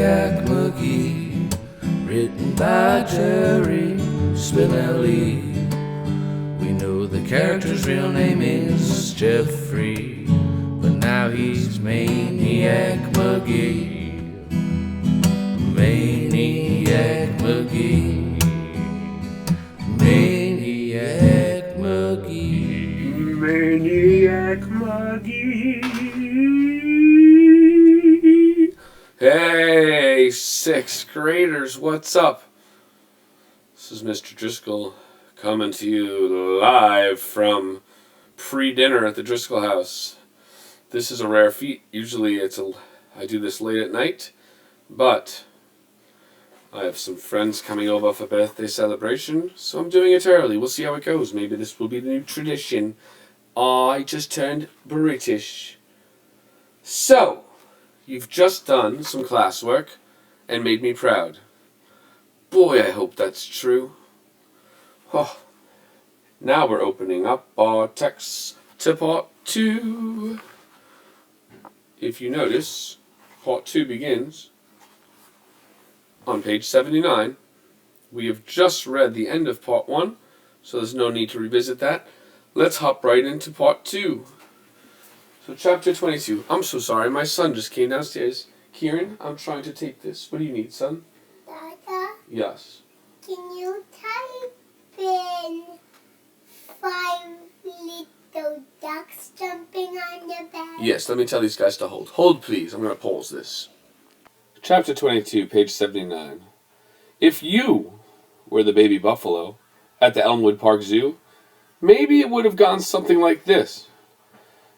Maniac Magee, written by Jerry Spinelli. We know the character's real name is Jeffrey, but now he's Maniac Magee. Maniac Magee, Maniac Magee, Maniac Magee. Hey, sixth graders, what's up? This is Mr. Driscoll coming to you live from pre-dinner at the Driscoll house. This is a rare feat. Usually I do this late at night, but I have some friends coming over for a birthday celebration, so I'm doing it early. We'll see how it goes. Maybe this will be the new tradition. I just turned British. So, you've just done some classwork and made me proud. Boy, I hope that's true. Oh. Now we're opening up our text to part 2. If you notice, part 2 begins on page 79. We have just read the end of part 1, so there's no need to revisit that. Let's hop right into part 2. So chapter 22. I'm so sorry, my son just came downstairs. Kieran, I'm trying to take this. What do you need, son? Dada? Yes. Can you type in 5 little ducks jumping on the bed? Yes, let me tell these guys to hold. Hold, please. I'm going to pause this. Chapter 22, page 79. If you were the baby buffalo at the Elmwood Park Zoo, maybe it would have gone something like this.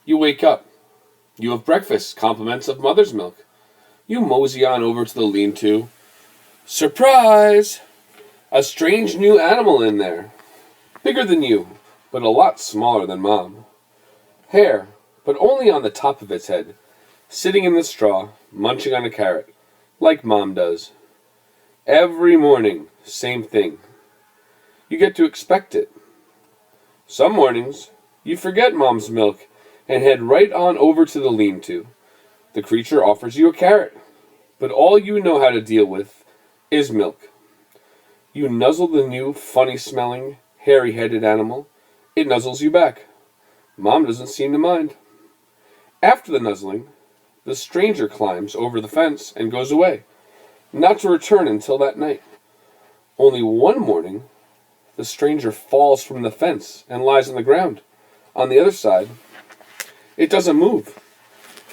You wake up. You have breakfast, compliments of mother's milk. You mosey on over to the lean-to. Surprise! A strange new animal in there. Bigger than you, but a lot smaller than Mom. Hair, but only on the top of its head. Sitting in the straw, munching on a carrot, like Mom does. Every morning, same thing. You get to expect it. Some mornings, you forget Mom's milk and head right on over to the lean-to. The creature offers you a carrot, but all you know how to deal with is milk. You nuzzle the new, funny-smelling, hairy-headed animal. It nuzzles you back. Mom doesn't seem to mind. After the nuzzling, the stranger climbs over the fence and goes away, not to return until that night. Only one morning, the stranger falls from the fence and lies on the ground. On the other side, it doesn't move.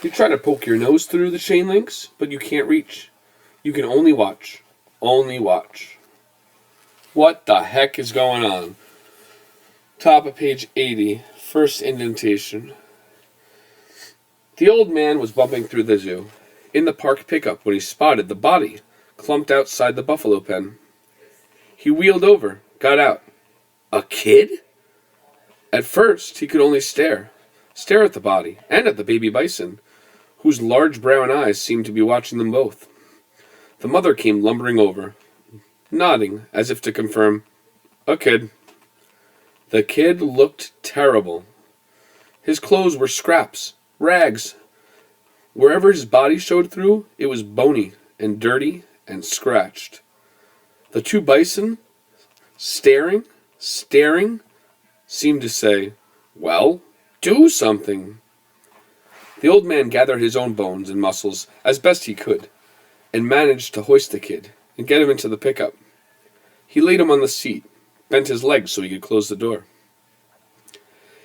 You try to poke your nose through the chain links, but you can't reach. You can only watch. Only watch. What the heck is going on? Top of page 80, first indentation. The old man was bumping through the zoo, in the park pickup, when he spotted the body clumped outside the buffalo pen. He wheeled over, got out. A kid? At first, he could only stare at the body and at the baby bison, whose large brown eyes seemed to be watching them both. The mother came lumbering over, nodding as if to confirm, a kid. The kid looked terrible. His clothes were scraps, rags. Wherever his body showed through, it was bony and dirty and scratched. The two bison, staring, seemed to say, well, do something. The old man gathered his own bones and muscles as best he could, and managed to hoist the kid and get him into the pickup. He laid him on the seat, bent his legs so he could close the door.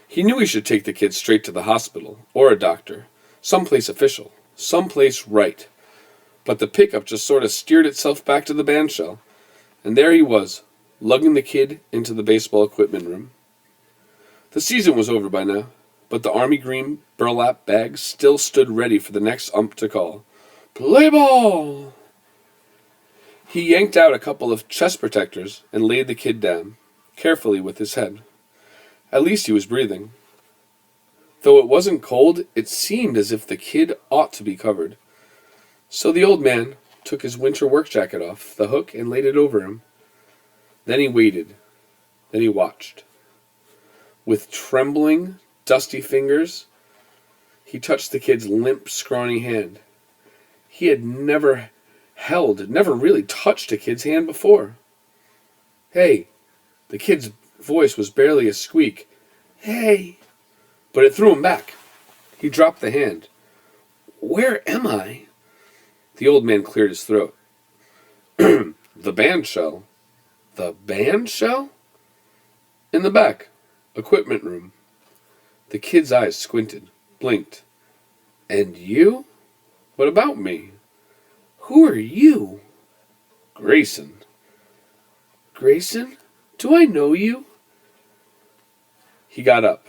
He knew he should take the kid straight to the hospital, or a doctor, someplace official, someplace right. But the pickup just sort of steered itself back to the bandshell, and there he was, lugging the kid into the baseball equipment room. The season was over by now, but the army green burlap bag still stood ready for the next ump to call. Play ball! He yanked out a couple of chest protectors and laid the kid down, carefully with his head. At least he was breathing. Though it wasn't cold, it seemed as if the kid ought to be covered. So the old man took his winter work jacket off the hook and laid it over him. Then he waited. Then he watched. With trembling, dusty fingers, he touched the kid's limp, scrawny hand. He had never held had never really touched a kid's hand before. "Hey," the kid's voice was barely a squeak. "Hey." But it threw him back. He dropped the hand. "Where am I?" The old man cleared his throat. "The band shell." "The band shell?" "In the back. Equipment room." The kid's eyes squinted, blinked. "And you? What about me?" "Who are you?" "Grayson." "Grayson? Do I know you?" He got up.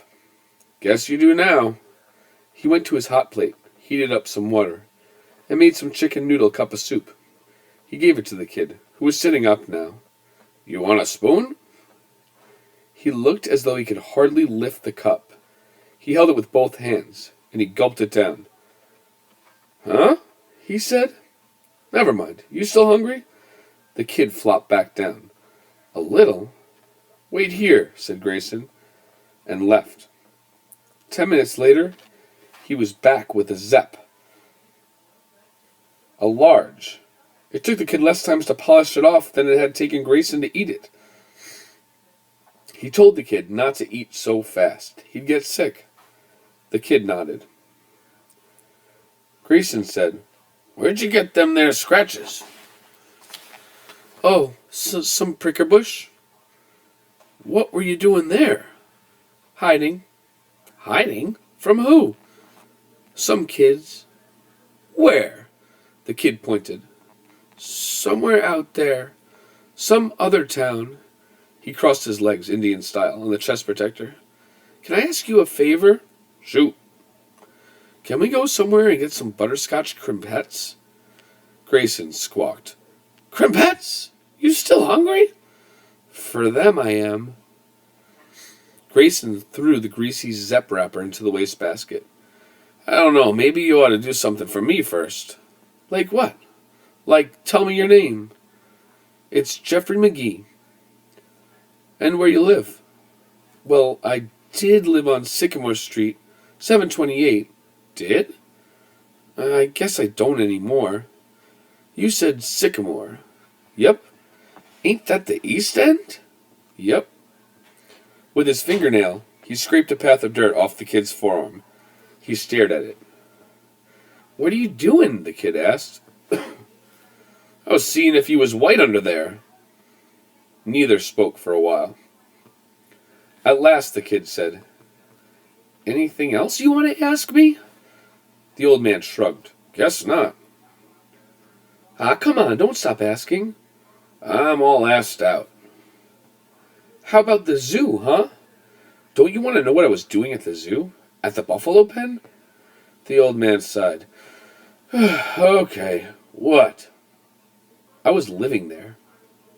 "Guess you do now." He went to his hot plate, heated up some water, and made some chicken noodle cup of soup. He gave it to the kid, who was sitting up now. "You want a spoon?" He looked as though he could hardly lift the cup. He held it with both hands, and he gulped it down. "Huh?" he said. "Never mind. You still hungry?" The kid flopped back down. "A little." "Wait here," said Grayson, and left. 10 minutes later, he was back with a Zepp. A large. It took the kid less time to polish it off than it had taken Grayson to eat it. He told the kid not to eat so fast. He'd get sick. The kid nodded. Grayson said, "Where'd you get them there scratches?" "Oh, some pricker bush." "What were you doing there?" "Hiding." "Hiding? From who?" "Some kids." "Where?" The kid pointed. "Somewhere out there. Some other town." He crossed his legs, Indian style, on the chest protector. "Can I ask you a favor?" "Shoot." "Can we go somewhere and get some butterscotch crimpettes?" Grayson squawked. "Crimpettes? You still hungry?" "For them I am." Grayson threw the greasy Zepp wrapper into the wastebasket. "I don't know, maybe you ought to do something for me first." "Like what?" "Like, tell me your name." "It's Jeffrey Magee." "And where you live?" "Well, I did live on Sycamore Street, 728. "Did?" "I guess I don't anymore." "You said Sycamore." "Yep." "Ain't that the East End?" "Yep." With his fingernail, he scraped a path of dirt off the kid's forearm. He stared at it. "What are you doing?" the kid asked. "I was seeing if you was white under there." Neither spoke for a while. At last the kid said, "Anything else you want to ask me?" The old man shrugged. "Guess not." "Ah, come on, don't stop asking." "I'm all asked out." "How about the zoo, huh? Don't you want to know what I was doing at the zoo? At the buffalo pen?" The old man sighed. "Okay, what?" "I was living there."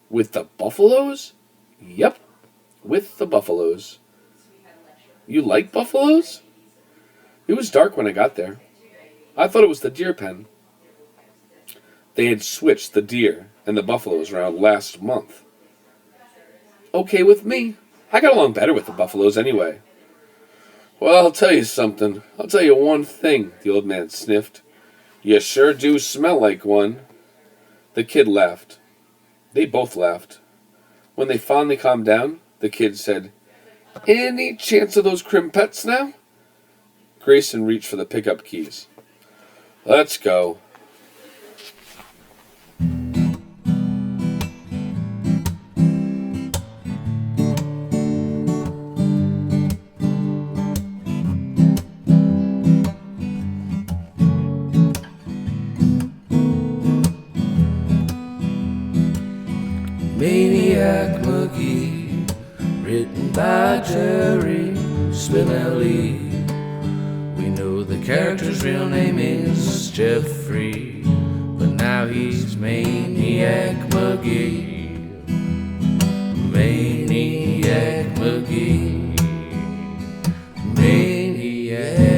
"With the buffaloes?" "Yep, with the buffaloes." "You like buffaloes?" "It was dark when I got there. I thought it was the deer pen." They had switched the deer and the buffaloes around last month. "Okay with me. I got along better with the buffaloes anyway." "Well, I'll tell you something. I'll tell you one thing," the old man sniffed. "You sure do smell like one." The kid laughed. They both laughed. When they finally calmed down, the kid said, "Any chance of those crimpettes now?" Grayson reached for the pickup keys. "Let's go." Maniac Magee, written by Jerry Spinelli. We know the character's real name is Jeffrey, but now he's Maniac Magee. Maniac Magee. Maniac